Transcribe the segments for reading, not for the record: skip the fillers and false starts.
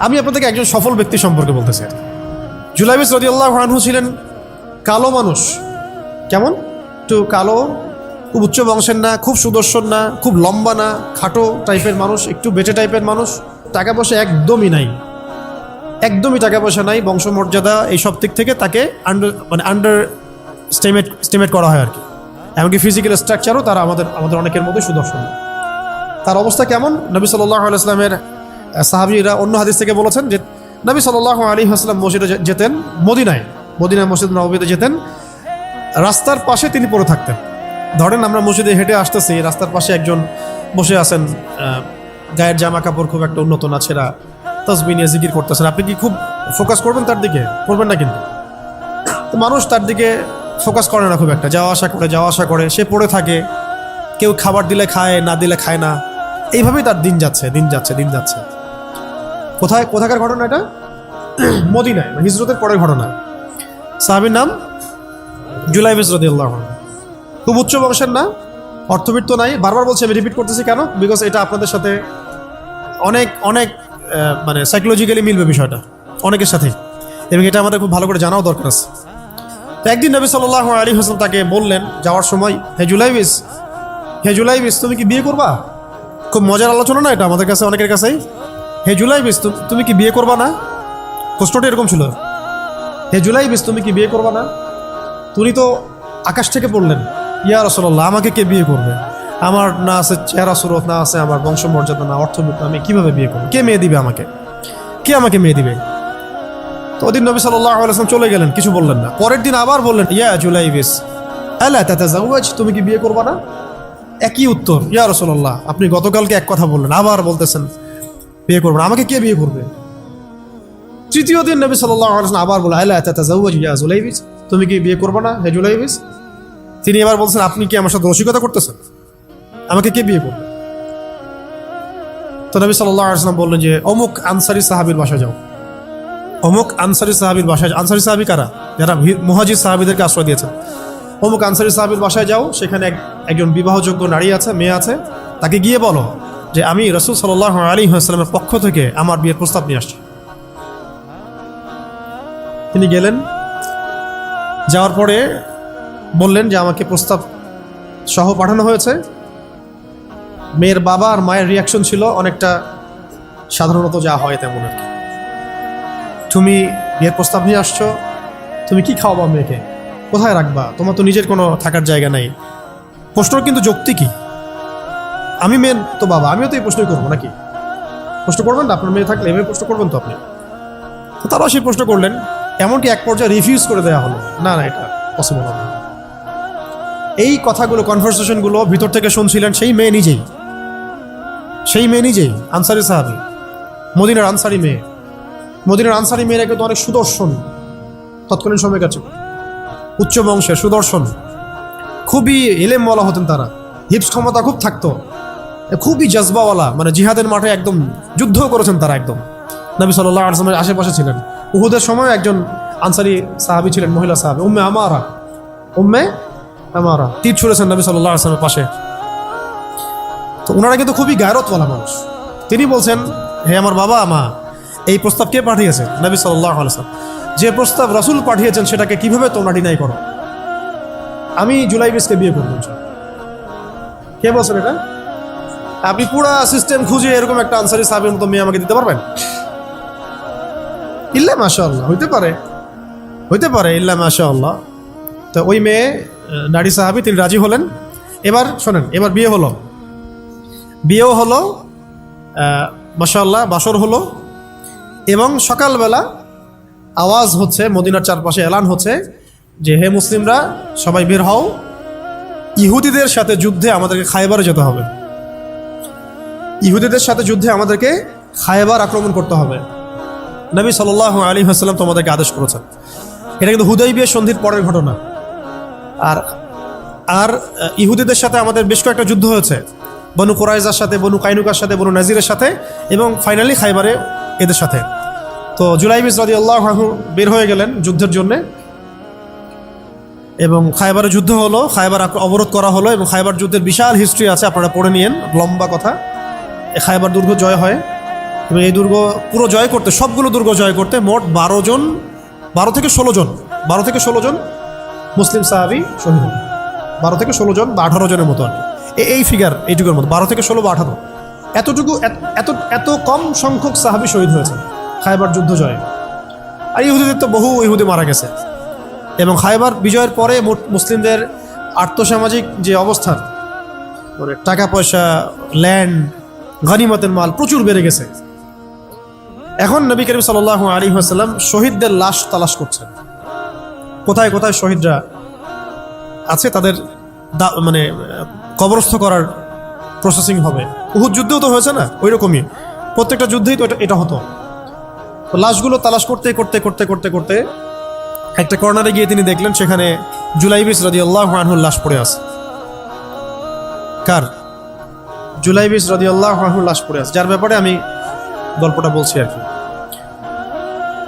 আমি আপনাদেরকে একজন সফল ব্যক্তি সম্পর্কে বলতে চাই। জুলাইবিস রাদিয়াল্লাহু আনহু ছিলেন কালো মানুষ। কেমন? একটু কালো, খুব উচ্চ বংশের না, খুব সুদর্শন না, খুব লম্বা না, খাটো টাইপের মানুষ, একটু বেটে টাইপের মানুষ। টাকা পয়সা একদমই নাই, একদমই টাকা পয়সা নাই, বংশমর্যাদা এই সব দিক থেকে তাকে আন্ডার স্টিমেট করা হয় আর কি। এমনকি ফিজিক্যাল স্ট্রাকচারও তারা আমাদের অনেকের মধ্যে সুদর্শন। তার অবস্থা কেমন? নবী সাল্লাল্লাহু আলাইহি ওয়াসাল্লামের সাহাবীরা অন্য হাদিস থেকে বলেছেন যে নবী সাল্লাল্লাহু আলাইহি ওয়াসাল্লাম মসজিদে যেতেন, মদিনায় মসজিদ নববীতে যেতেন, রাস্তার পাশে তিনি পড়ে থাকতেন। ধরেন আমরা মসজিদে হেঁটে আসতেছি, রাস্তার পাশে একজন বসে আছেন, গায়ের জামা কাপড় খুব একটা উন্নত না, ছেঁড়া, তাসবিহ নিয়ে জিকির করতেছেন। আপনি কি খুব ফোকাস করবেন তার দিকে? করবেন না কিন্তু। তো মানুষ তার দিকে ফোকাস করে না খুব একটা, যাওয়া আসা করে, সে পড়ে থাকে। কেউ খাবার দিলে খায়, না দিলে খায় না। এইভাবেই তার দিন যাচ্ছে। কোথাকার ঘটনা এটা? মদিনায়, হিজরতের পরের ঘটনা। সাহাবীর নাম জুলাইবিস রাদিয়াল্লাহু আনহু। খুব উচ্চ বংশের না, অর্থবিত্ত নাই। বারবার বলছি, আমি রিপিট করতেছি কেন? বিকজ এটা আপনাদের সাথে অনেক অনেক মানে সাইকোলজিক্যালি মিলবে বিষয়টা অনেকের সাথে, এবং এটা আমাদের খুব ভালো করে জানাও দরকার আছে। তো একদিন নবী সাল্লাল্লাহু আলাইহি ওয়াসাল্লাম তাকে বললেন যাওয়ার সময়, হে জুলাইবিস তুমি কি বিয়ে করবা? খুব মজার আলোচনা না এটা আমাদের কাছে, অনেকের কাছেই। হে জুলাইবিস তুমি কি বিয়ে করবা না? প্রশ্নটা এরকম ছিল, হে জুলাইবিস তুমি কি বিয়ে করবা না? তুমি তো আকাশ থেকে পড়লেন, ইয়া রাসূলুল্লাহ আমাকে কে বিয়ে করবে? আমার না আছে চেহারা সুরত, না আছে আমার বংশমর্যাদা, না অর্থবিত্ত, আমি কিভাবে বিয়ে করবো? কে মেয়ে দিবে আমাকে? কে আমাকে মেয়ে দিবে? তো ওদিন নবী সাল্লাল্লাহু আলাইহি ওয়াসাল্লাম চলে গেলেন, কিছু বললেন না। পরের দিন আবার বললেন, ইয়া জুলাইবিস আলা তাতাজাওয়াজ তুমি কি বিয়ে করবা না? একই উত্তর, ইয়া রাসূলুল্লাহ আপনি গতকালকে এক কথা বললেন, আবার বলতেছেন বিয়ে করবেন, আমাকে কে বিয়ে করবে? তৃতীয় দিন নবী সাল্লাল্লাহু আলাইহি ওয়াসাল্লাম আবার বললেন, আলা তাতাজাওয়াজ ইয়া জুলাইবিস তুমি কি বিয়ে করবা না হে জুলাইবিস? তিনি এবার বলছেন, আপনি কি আমার সাথে রসিকতা করতেছেন? আমাকে কে বিয়ে করবে? তো নবী সাল্লাল্লাহু আলাইহি ওয়াসাল্লাম বললেন যে অমুক আনসারী সাহাবীর বাসায় যাও। অমুক আনসারী সাহাবীর বাসায়, আনসারী সাহাবী কারা? যারা মুহাজির সাহাবীদেরকে আশ্রয় দিয়েছেন। অমুক আনসারী সাহাবীর বাসায় যাও, সেখানে একজন বিবাহযোগ্য নারী আছে, মেয়ে আছে, তাকে গিয়ে বলো যে আমি রাসূল সাল্লাল্লাহু আলাইহি ওয়াসাল্লামের পক্ষ থেকে আমার বিয়ের প্রস্তাব নিয়ে আসছি। তিনি গেলেন, যাওয়ার পরে বললেন যে আমাকে প্রস্তাব সহ পাঠানো হয়েছে। মেয়ের বাবা আর মায়ের রিয়াকশন ছিল অনেকটা সাধারণত যা হয় তেমন আর কি। তুমি বিয়ের প্রস্তাব নিয়ে আসছো, তুমি কি খাওয়াবা মেয়েকে? কোথায় রাখবা? তোমার তো নিজের কোনো থাকার জায়গা নাই। প্রশ্ন কিন্তু যৌক্তিকই। আমি মেয়ের তো বাবা, আমিও তো এই প্রশ্নই করবো নাকি? প্রশ্ন করবেন না? আপনার মেয়ে থাকলে এভাবে প্রশ্ন করবেন তো আপনি। তো তারাও সেই প্রশ্ন করলেন, এমনকি এক পর্যায়ে রিফিউজ করে দেওয়া হলো, না এটা পসিবল হবে না। এই কথাগুলো, কনভারসেশনগুলো ভিতর থেকে শুনছিলেন সেই মেয়ে নিজেই, আনসারী সাহাবী, মদিনার আনসারী মেয়ে। মদিনার আনসারী মেয়েরা কিন্তু অনেক সুদর্শন তৎকালীন সময় কাছে, উচ্চ বংশের, সুদর্শন, খুবই এলেম বলা হতেন তারা, হিপস ক্ষমতা খুব থাকতো, খুবই জজবাওয়ালা, মানে জিহাদের মাঠে একদম যুদ্ধ করেছেন তারা একদম। নবী সাল্লাল্লাহু আলাইহি ওয়াসাল্লামের আশেপাশে ছিলেন। উহুদের সময় একজন আনসারী সাহাবী ছিলেন, মহিলা সাহাবী, উম্মে আমারা তীর ছুঁড়েছেন নবী সাল্লাল্লাহু আলাইহি ওয়াসাল্লামের পাশে। তো ওনারা কিন্তু খুবই গায়রতওয়ালা মানুষ। তিনি বলছেন, হে আমার বাবা মা, এই প্রস্তাব কে পাঠিয়েছেন? নবী সাল্লাল্লাহু আলাইহি ওয়াসাল্লাম। যে প্রস্তাব রাসূল পাঠিয়েছেন সেটাকে কিভাবে তোমরা ডিনাই করো? আমি জুলাইবিসকে বিয়ে করব। কে বলছেন এটা? আপনি পুরা সিস্টেম খুঁজে এরকম একটা আনসারী সাহাবীর মতো মেয়ে আমাকে দিতে পারবেন? ইল্লা মাশাআল্লাহ, হইতে পারে ইল্লা মাশাআল্লাহ। তো ওই মেয়ে, নারী সাহাবী, তিনি রাজি হলেন। এবার শোনেন, এবার বিয়েও হলো, মাশাআল্লাহ, বাসর হলো, এবং সকালবেলা আওয়াজ হচ্ছে, মদিনার চারপাশে এলান হচ্ছে যে হে মুসলিমরা সবাই বের হও, ইহুদিদের সাথে যুদ্ধে আমাদেরকে খায়বারে যেতে হবে। ইহুদিদের সাথে যুদ্ধে আমাদেরকে খায়বার আক্রমণ করতে হবে। নবী সাল্লাল্লাহু আলাইহি ওয়াসাল্লাম তোমাদেরকে আদেশ করেছেন। এটা কিন্তু হুদাইবিয়া সন্ধির পরের ঘটনা। আর ইহুদিদের সাথে আমাদের বেশ কয়েকটা যুদ্ধ হয়েছে, বনু কুরাইজার সাথে, বনু কাইনুকার সাথে, বনু নাজিরের সাথে, এবং ফাইনালি খায়বারে এদের সাথে। তো জুলাইবিস রাদিয়াল্লাহু আনহু বের হয়ে গেলেন যুদ্ধের জন্য, এবং খায়বারে যুদ্ধ হলো, খায়বার অবরোধ করা হলো, এবং খায়বার যুদ্ধের বিশাল হিস্ট্রি আছে, আপনারা পড়ে নিয়েন, লম্বা কথা। খায়বার দুর্গ জয় হয়, এবং এই দুর্গ পুরো জয় করতে, সবগুলো দুর্গ জয় করতে মোট 12 থেকে 16 জন মুসলিম সাহাবী শহীদ হন। 12 থেকে 16 জন বা 18 জনের মতো আর কি, এই ফিগার, এইটুকুর মতো 12 থেকে 16 বা 18, এতটুকু এত কম সংখ্যক সাহাবী শহীদ হয়েছেন খায়বার যুদ্ধ জয়ে। আর ইহুদিদের তো বহু ইহুদি মারা গেছে। এবং খায়বার বিজয়ের পরে মুসলিমদের আর্থসামাজিক যে অবস্থান, মানে টাকা পয়সা, ল্যান্ড, গনিমতের মাল প্রচুর বেড়ে গেছে। এখন নবী করিম সাল্লাল্লাহু আলাইহি ওয়াসাল্লাম শহীদদের লাশ তালাশ করছেন, কোথায় কোথায় শহীদরা আছে, তাদের মানে কবরস্থ করার প্রসেসিং হবে। উহুদ যুদ্ধেও তো হয়েছে না, ওই রকমই প্রত্যেকটা যুদ্ধেই তো এটা হতো। তো লাশগুলো তালাশ করতে করতে করতে করতে করতে একটা কর্নারে গিয়ে তিনি দেখলেন সেখানে জুলাইবিস রাদিয়াল্লাহু আনহুর লাশ পড়ে আছে। কার? জুলাইবিস রাদিয়াল্লাহু আনহুর লাশ পড়ে আছে, যার ব্যাপারে আমি গল্পটা বলছি আর কি।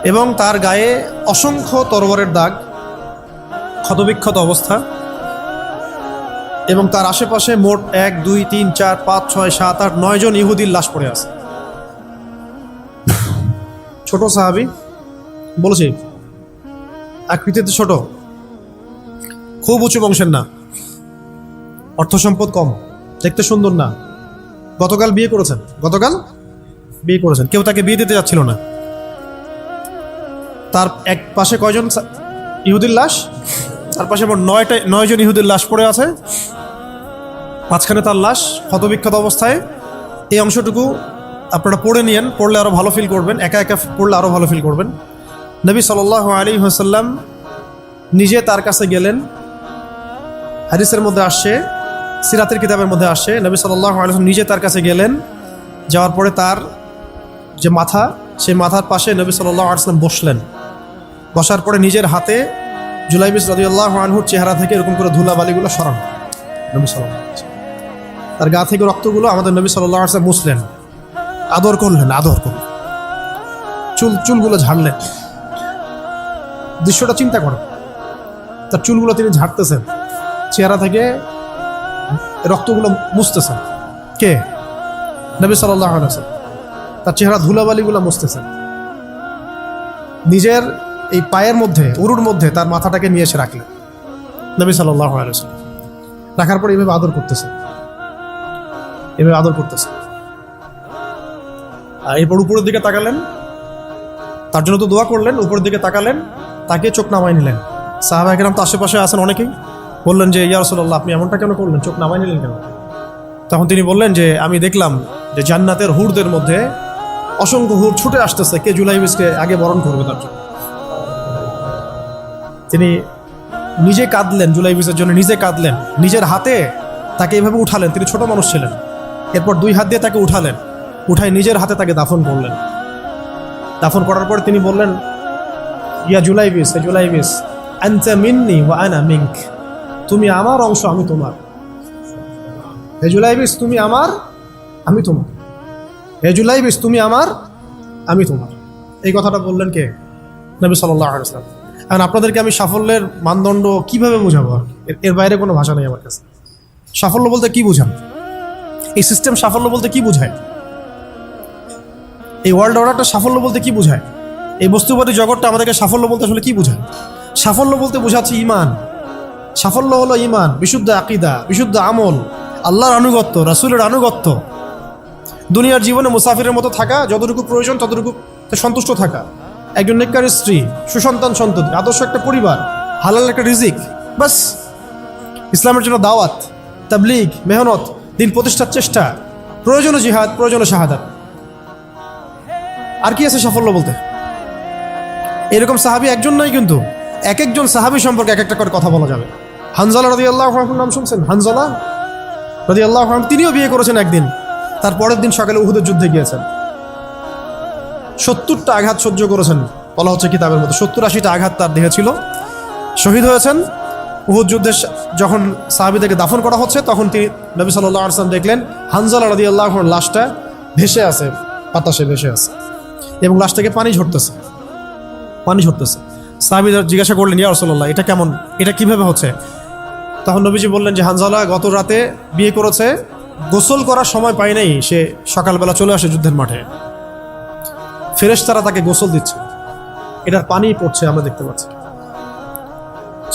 এবং তার গায়ে অসংখ্য তরবারের দাগ, ক্ষতবিক্ষত অবস্থা, এবং তার আশেপাশে মোট 1 2 3 4 5 6 7 8 9 জন ইহুদির লাশ পড়ে আছে। ছোট সাহাবী, বলেছি আকৃতিতে ছোট, খুব উঁচু বংশের না, অর্থ সম্পদ কম, দেখতে সুন্দর না। গতকাল বিয়ে করেছেন, কেউ তাকে বিয়ে দিতে যাচ্ছিল না। তার এক পাশে কয়জন ইহুদির লাশ? তার পাশে মোট 9 জন ইহুদির লাশ পড়ে আছে, মাঝখানে তার লাশ ক্ষতবিক্ষত অবস্থায়। এই অংশটুকু আপনারা পড়ে নিয়েন, পড়লে আরও ভালো ফিল করবেন, একা একা পড়লে আরও ভালো ফিল করবেন। নবী সাল্লাল্লাহু আলাইহি ওয়াসাল্লাম নিজে তার কাছে গেলেন। হাদিসের মধ্যে আসছে, সিরাতের কিতাবের মধ্যে আসছে, নবী সাল্লাল্লাহু আলাইহি ওয়াসাল্লাম নিজে তার কাছে গেলেন। যাওয়ার পরে তার যে মাথা, সেই মাথার পাশে নবী সাল্লাল্লাহু আলাইহি ওয়াসাল্লাম বসলেন। বসার পরে নিজের হাতে জুলাইবিস রাদিয়াল্লাহু আনহুর চেহারা থেকে এরকম করে ধুলাবালিগুলো সরান নবী সাল্লাল্লাহু আলাইহি ওয়াসাল্লাম। তার গা থেকে রক্তগুলো আমাদের নবী সাল্লাল্লাহু আলাইহি ওয়াসাল্লাম মুছলেন, আদর করলেন, চুলগুলো ঝাড়লেন। দৃশ্যটা চিন্তা করেন, তার চুলগুলো তিনি ঝাড়তেছেন, চেহারা থেকে রক্তগুলো মুছতেছেন। কে? নবী সাল্লাল্লাহু আলাইহি ওয়াসাল্লাম তার চেহারা ধুলাবালিগুলো মুছতেছেন। নিজের এই পায়ের মধ্যে, উরুর মধ্যে তার মাথাটাকে নিয়ে এসে রাখলেন নবী সাল্লাল্লাহু আলাইহি ওয়াসাল্লাম। রাখার পরে এভাবে আদর করতেছেন। আর এরপর উপরের দিকে তাকালেন, তার জন্য তো দোয়া করলেন, উপরের দিকে তাকালেন, তাকে চোখ নামাই নিলেন। সাহাবা একরাম তো আশেপাশে আছেন অনেকেই, বললেন যে ইয়া রাসূলুল্লাহ, আপনি এমনটা কেন করলেন, চোখ নামাই নিলেন কেন? তখন তিনি বললেন যে আমি দেখলাম যে জান্নাতের হুরদের মধ্যে অসংখ্য হুর ছুটে আসতেছে, কে জুলাইবিসকে আগে বরণ করবে তার জন্য। তিনি নিজে কাঁদলেন, জুলাইবিসের জন্য নিজে কাঁদলেন, নিজের হাতে তাকে এভাবে উঠালেন। তিনি ছোট মানুষ ছিলেন। এরপর 2 হাত দিয়ে তাকে উঠাই নিজের হাতে তাকে দাফন করলেন। দাফন করার পরে তিনি বললেন, ইয়া জুলাইবিস, হে জুলাইবিস, আনতা মিন্নি ওয়া আনা মিনক, তুমি আমার অংশ, আমি তোমার। হে জুলাইবিস, তুমি আমার, আমি তোমার। হে জুলাইবিস, তুমি আমার, আমি তোমার। এই কথাটা বললেন কে? নবী সাল্লাল্লাহু আলাইহি ওয়াসাল্লাম। এখন আপনাদেরকে আমি সাফল্যের মানদণ্ড কিভাবে বোঝাবো? এর বাইরে কোনো ভাষা নেই আমার কাছে। সাফল্য বলতে কি বোঝান? এই সিস্টেম সাফল্য বলতে কি বোঝায়? এই ওয়ার্ল্ড অর্ডারটা সাফল্য বলতে কি বোঝায়? এই বস্তুবাদী জগৎটা আমাদেরকে সাফল্য বলতে আসলে কি বোঝায়? সাফল্য বলতে বোঝাচ্ছে ইমান। সাফল্য হলো ইমান, বিশুদ্ধ আকীদা, বিশুদ্ধ আমল, আল্লাহর আনুগত্য, রাসূলের আনুগত্য, দুনিয়ার জীবনে মুসাফিরের মতো থাকা, যতটুকু প্রয়োজন ততটুকু সন্তুষ্ট থাকা, একজন নেককার স্ত্রী, সুসন্তান সন্ততি, আদর্শ একটা পরিবার, হালাল একটা রিজিক, বাস। ইসলামের জন্য দাওয়াত, তাবলীগ, মেহনত, দিন প্রতিষ্ঠার চেষ্টা, প্রয়োজনীয় জিহাদ, প্রয়োজনীয় শাহাদাত। আর কি আছে সাফল্য বলতে? এরকম সাহাবী একজন নয়, কিন্তু এক একজন সাহাবী সম্পর্কে এক একটা করে কথা বলা যাবে। হানজালা রাদিয়াল্লাহু আনহুর নাম শুনছেন? হানজালা রাদিয়াল্লাহু আনহু, তিনিও বিয়ে করেছেন একদিন। তার পরের দিন সকালে উহুদের যুদ্ধে গিয়েছেন। 70টা আঘাত সহ্য করেছেন, বলা হচ্ছে কিতাবের মধ্যে 70-80টা আঘাত তার দেহে ছিল। শহীদ হয়েছেন। উহুদ যুদ্ধে যখন সাহাবীদেরকে দাফন করা হচ্ছে, তখন তিনি নবী সাল্লাল্লাহু আলাইহি ওয়াসাল্লাম দেখলেন হানজালা রাদিয়াল্লাহু আনহুর লাশটা ভেসে আছে, বাতাসে ভেসে আছে, এবং লাশটাকে পানি ঝরতেছে। সাহাবীরা জিজ্ঞাসা করলেন, ইয়া রাসূলুল্লাহ, এটা কেমন, এটা কিভাবে হচ্ছে? তখন নবীজি বললেন যে হানজালা গত রাতে বিয়ে করেছে, গোসল করার সময় পায় নাই, সে সকালবেলা চলে আসে যুদ্ধের মাঠে। ফেরেশতারা তাকে গোসল দিচ্ছে, এটার পানি পড়ছে, আমরা দেখতে পাচ্ছি।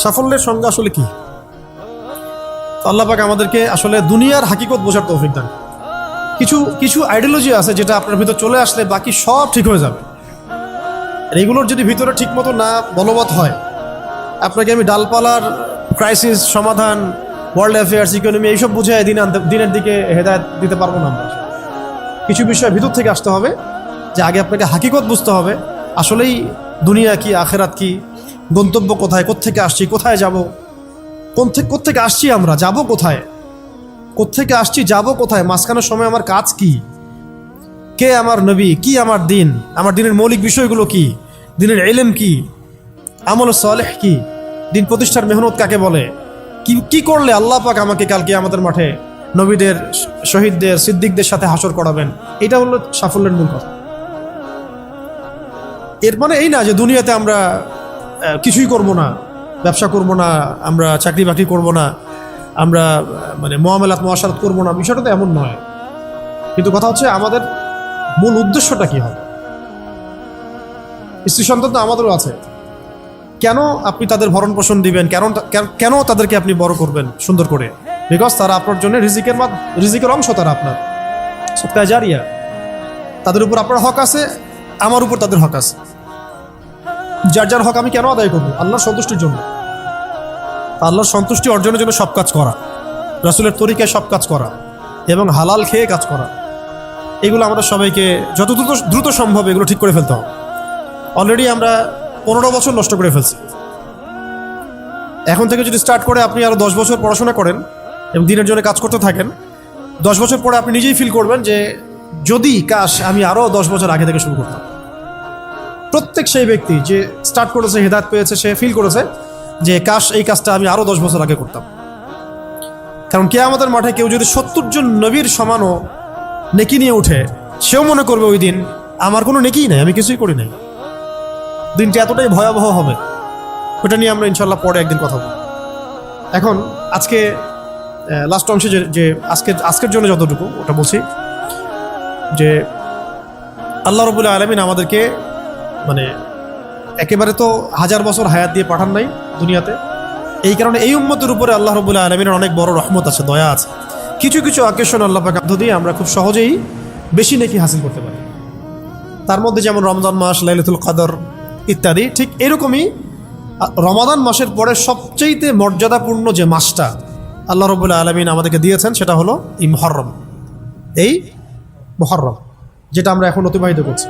সাফল্যের সংজ্ঞা আসলে কি? তো আল্লাহ পাক আমাদেরকে আসলে দুনিয়ার হাকিকত বোঝার তৌফিক দান। কিছু কিছু আইডিওলজি আছে যেটা আপনার ভিতর চলে আসলে বাকি সব ঠিক হয়ে যাবে। আর এগুলোর যদি ভিতরে ঠিক মতো না বলবৎ হয়, আপনাকে আমি ডালপালার ক্রাইসিস সমাধান, ওয়ার্ল্ড অ্যাফেয়ার্স, ইকোনমি এইসব বুঝে দিনের দিকে হেদায়েত দিতে পারবো না আমরা। কিছু বিষয় ভিতর থেকে আসতে হবে, যে আগে আপনাকে হাকিকত বুঝতে হবে আসলেই দুনিয়া কি, আখেরাত কি, গন্তব্য কোথায়, কোত্থেকে আসছি, কোথায় যাব, কোত্থেকে আসছি, আমরা যাব কোথায়, কোত্থেকে আসছি, যাব কোথায়, মাঝখানের সময় আমার কাজ কি, কে আমার নবী, কি আমার দিন, আমার দিনের মৌলিক বিষয়গুলো কি, দিনের ইলম কি, আমল সালেহ কি, দিন প্রতিষ্ঠার মেহনত কাকে বলে, কি করলে আল্লাহ পাক আমাকে কালকে আমাদের মাঠে নবীদের, শহীদদের, সিদ্দিকদের সাথে হাসর করাবেন। এটা হলো সাফল্যের মূল কথা। এর মানে এই না যে দুনিয়াতে আমরা কিছুই করব না, ব্যবসা করব না, আমরা চাকরি বাকরি করব না, আমরা মানে মুআমালাত মুআশারাত করব না, বিষয়টা তো এমন নয়। কিন্তু কথা হচ্ছে আমাদের মূল উদ্দেশ্যটা কি হবে। স্ত্রী সন্তান তো আমাদেরও আছে, কেন আপনি তাদের ভরণ পোষণ দিবেন, কেন তাদেরকে আপনি বড় করবেন সুন্দর করে? বিকজ তারা আপনার জন্য রিজিকের অংশ, তারা আপনার সদকা জারিয়া, তাদের উপর আপনার হক আছে, আমার উপর তাদের হক আছে। যার যার হক আমি কেন আদায় করবো? আল্লাহর সন্তুষ্টির জন্য, আল্লাহর সন্তুষ্টি অর্জনের জন্য সব কাজ করা, রাসূলের তরিকায় সব কাজ করা এবং হালাল খেয়ে কাজ করা। এগুলো আমাদের সবাইকে যত দ্রুত সম্ভব এগুলো ঠিক করে ফেলতে হবে। অলরেডি আমরা 15 বছর নষ্ট করে ফেলছি। এখন থেকে যদি স্টার্ট করে আপনি আরও 10 বছর পড়াশোনা করেন এবং দিনের জন্য কাজ করতে থাকেন, 10 বছর পরে আপনি নিজেই ফিল করবেন যে যদি কাশ আমি আরও 10 বছর আগে থেকে শুরু করতাম। প্রত্যেক সেই ব্যক্তি যে স্টার্ট করেছে, হেদায়েত পেয়েছে, সে ফিল করেছে যে কাশ এই কাজটা আমি আরও 10 বছর আগে করতাম। কারণ কিয়ামতের মাঠে কেউ যদি 70 জন নবীর সমানও নেকি নিয়ে উঠে, সেও মনে করবে ওই দিন আমার কোনো নেকিই নাই, আমি কিছুই করি নাই। দিনটি এতটাই ভয়াবহ হবে, ওটা নিয়ে আমরা ইনশাল্লাহ পরে একদিন কথা বলব। এখন আজকে লাস্ট অংশে যে আজকের জন্য যতটুকু ওটা বলছি, যে আল্লাহ রাব্বুল আলামিন আমাদেরকে মানে একেবারে তো 1000 বছর হায়াত দিয়ে পাঠান নাই দুনিয়াতে। এই কারণে এই উম্মতের উপরে আল্লাহ রাব্বুল আলামিনের অনেক বড় রহমত আছে, দয়া আছে। কিছু কিছু অকেশন আল্লাহ পাক দিয়ে আমরা খুব সহজেই বেশি নেকি হাসিল করতে পারি। তার মধ্যে যেমন রমজান মাস, লাইলাতুল কদর ইত্যাদি। ঠিক এরকমই রমাদান মাসের পরে সবচেয়ে মর্যাদাপূর্ণ যে মাসটা আল্লাহ রাব্বুল আলামিন আমাদেরকে দিয়েছেন সেটা হলো এই মুহররম। এই মুহররম যেটা আমরা এখন অতিবাহিত করছি,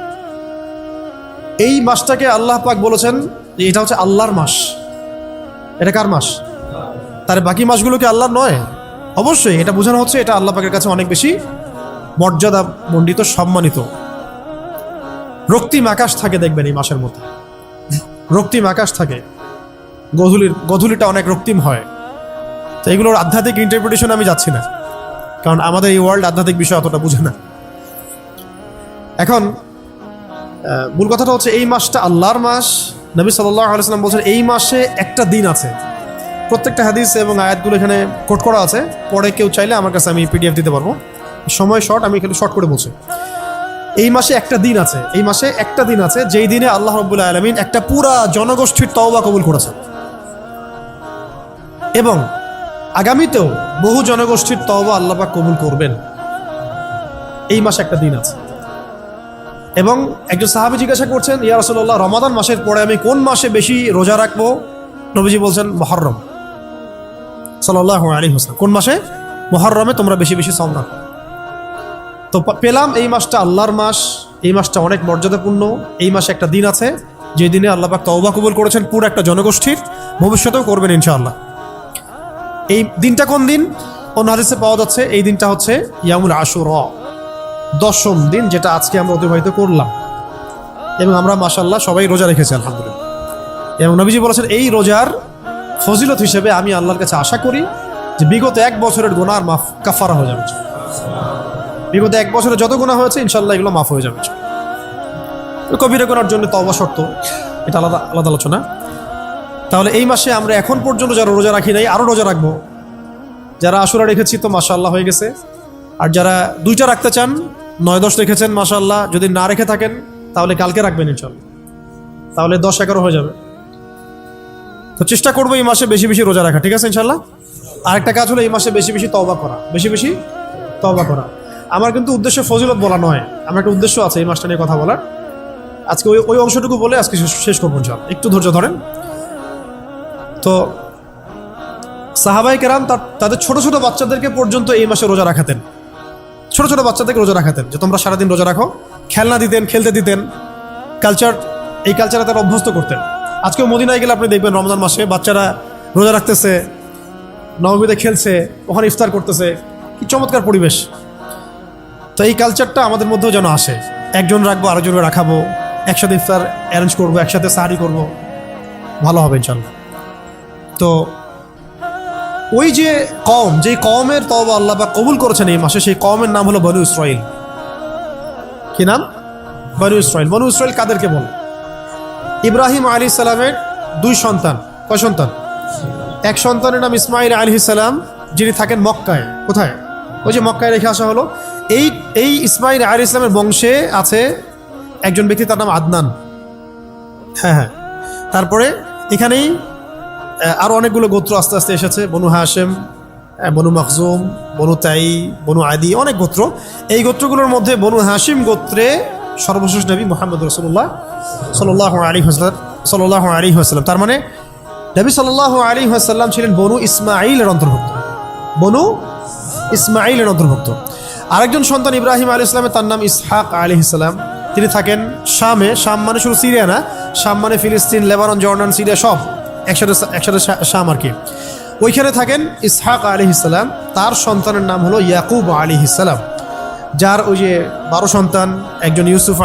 এই মাসটাকে আল্লাহ পাক বলেছেন যে এটা হচ্ছে আল্লাহর মাস। এটা কার মাস? তার বাকি মাসগুলো কি আল্লাহর নয়? অবশ্যই। এটা বোঝানো হচ্ছে এটা আল্লাহ পাকের কাছে অনেক বেশি মর্যাদা মণ্ডিত, সম্মানিত। রক্তিম আকাশ থাকে দেখবেন এই মাসের মধ্যে, রক্তিম আকাশ থাকে, গধূলিটা অনেক রক্তিম হয়। তো এগুলোর আধ্যাত্মিক ইন্টারপ্রিটেশন আমি যাচ্ছি না, কারণ আমাদের এই ওয়ার্ল্ড আধ্যাত্মিক বিষয় অতটা বুঝে না। এখন মূল কথাটা হচ্ছে এই মাসটা আল্লাহর মাস। নবী সাল্লাল্লাহু আলাইহি ওয়াসাল্লাম বলছেন এই মাসে একটা দিন আছে। প্রত্যেকটা হাদিস এবং আয়াতগুলো এখানে কোট করা আছে, পরে কেউ চাইলে আমার কাছে আমি পিডিএফ দিতে পারবো। সময় শর্ট, আমি একটু শর্ট করে বলছি। এই মাসে একটা দিন আছে, এই মাসে একটা দিন আছে যেই দিনে আল্লাহ রাব্বুল আলামিন একটা পুরা জনগোষ্ঠীর তওবা কবুল করেছেন, এবং আগামীতেও বহু জনগোষ্ঠীর তওবা আল্লাহ পাক কবুল করবেন। এই মাসে একটা দিন আছে। এবং একজন সাহাবী জিজ্ঞাসা করছেন, ইয়া রাসূলুল্লাহ, রমাদান মাসের পরে আমি কোন মাসে বেশি রোজা রাখবো? নবীজি বলছেন মুহররম সাল্লাল্লাহু আলাইহি ওয়াসাল্লাম। কোন মাসে? মুহররমে তোমরা বেশি বেশি সাওম রাখো। তো পেলাম এই মাসটা আল্লাহর মাস, এই মাসটা অনেক মর্যাদাপূর্ণ। এই মাসে একটা দিন আছে যে দিনে আল্লাহ পাক তওবা কবুল করেছেন পুরো একটা জনগোষ্ঠীর, ভবিষ্যতেও করবেন ইনশাআল্লাহ। এই দিনটা কোন দিন? অন্য হাদিসে পাওয়া যাচ্ছে এই দিনটা হচ্ছে ইয়ামুল আশুরা, 10ম দিন, যেটা আজকে আমরা অতিবাহিত করলাম। এবং আমরা মাশাআল্লাহ সবাই রোজা রেখেছি আলহামদুলিল্লাহ। এবং নবীজি বলেছেন এই রোজার ফজিলত হিসেবে আমি আল্লাহর কাছে আশা করি যে বিগত 1 বছরের গুনাহ মাফ কাফারা হয়ে যাবে। বিগত 1 বছরে যত গুনাহ হয়েছে ইনশাআল্লাহ এগুলো মাফ হয়ে যাবে। কবিরা গুনার জন্য তওবা শর্ত, এটা আলাদা আলাদা আলোচনা। তাহলে এই মাসে আমরা এখন পর্যন্ত যারা রোজা রাখি নাই আরও রোজা রাখবো। যারা আশুরা রেখেছি তো মাশাআল্লাহ হয়ে গেছে। আর যারা 2টা রাখতে চান, 9-10 রেখেছেন মাশাআল্লাহ। যদি না রেখে থাকেন তাহলে কালকে রাখবেন ইনশাল্লাহ, তাহলে 10-11 হয়ে যাবে। তো চেষ্টা করবো এই মাসে বেশি বেশি রোজা রাখা, ঠিক আছে ইনশাল্লাহ। আরেকটা কাজ হলো এই মাসে বেশি বেশি তওবা করা, বেশি বেশি তওবা করা। আমার কিন্তু উদ্দেশ্য ফজিলত বলা নয়, আমার একটা উদ্দেশ্য আছে এই মাসটা নিয়ে কথা বলার। আজকে ওই অংশটুকু বলে আজকে শেষ করবো ইনশাল্লাহ, একটু ধৈর্য ধরেন। তো সাহাবায়ে কেরাম তাদের ছোট ছোট বাচ্চাদেরকে পর্যন্ত এই মাসে রোজা রাখাতেন, ছোট ছোট বাচ্চাদেরকে রোজা রাখাতেন যে তোমরা সারাদিন রোজা রাখো, খেলনা দিতেন, খেলতে দিতেন, এই কালচারে তারা অভ্যস্ত করতেন। আজকেও মদিনায় গেলে আপনি দেখবেন রমজান মাসে বাচ্চারা রোজা রাখতেছে, নবমীতে খেলছে, ওখানে ইফতার করতেছে, কি চমৎকার পরিবেশ। তো এই কালচারটা আমাদের মধ্যেও যেন আসে, একজন রাখবো আরেকজনকে রাখাবো, একসাথে ইফতার অ্যারেঞ্জ করবো, একসাথে সাহারি করবো, ভালো হবে ইনশাল্লাহ। তো ওই যে কওম, যেই কওমের তওবা আল্লাহ পাক কবুল করেছেন এই মাসে, সেই কওমের নাম হলো বনু ইসরাইল। কি নাম? বনু ইসরাইল। বনু ইসরাইল কাদেরকে বলে? ইব্রাহিম আলাইহিস সালামের 2 সন্তান। কয় সন্তান? এক সন্তানের নাম ইসমাইল আলাইহিস সালাম, যিনি থাকেন মক্কায়। কোথায়? ওই যে মক্কায় রেখে আসা হলো। এই ইসমাইল আলাইহিস সালামের বংশে আছে একজন ব্যক্তি, তার নাম আদনান। হ্যাঁ হ্যাঁ। তারপরে এখানেই আরও অনেকগুলো গোত্র আস্তে আস্তে এসেছে, বনু হাশেম, বনু মখজুম, বনু তাই, বনু আদি, অনেক গোত্র। এই গোত্রগুলোর মধ্যে বনু হাশিম গোত্রে সর্বশেষ নবী মুহাম্মদ রাসূলুল্লাহ সাল্লাল্লাহু আলাইহি ওয়াসাল্লাম। তার মানে নবী সাল্লাল্লাহু আলাইহি ওয়াসাল্লাম ছিলেন বনু ইসমাঈলের অন্তর্ভুক্ত, বনু ইসমাঈলের অন্তর্ভুক্ত। আরেকজন সন্তান ইব্রাহিম আলাইহিস সালামের, তার নাম ইসহাক আলাইহিস সালাম। তিনি থাকেন শামে। শাম মানে শুধু সিরিয়া না, শাম মানে ফিলিস্তিন, লেবানন, জর্ডান, সিরিয়া সব একসাথে শাম আর কি। ওইখানে থাকেন ইসহাক আলাইহিস সালাম। তার সন্তানের নাম হলো ইয়াকুব আলাইহিস সালাম, যার ওই যে 12 সন্তান, একজন ইউসুফ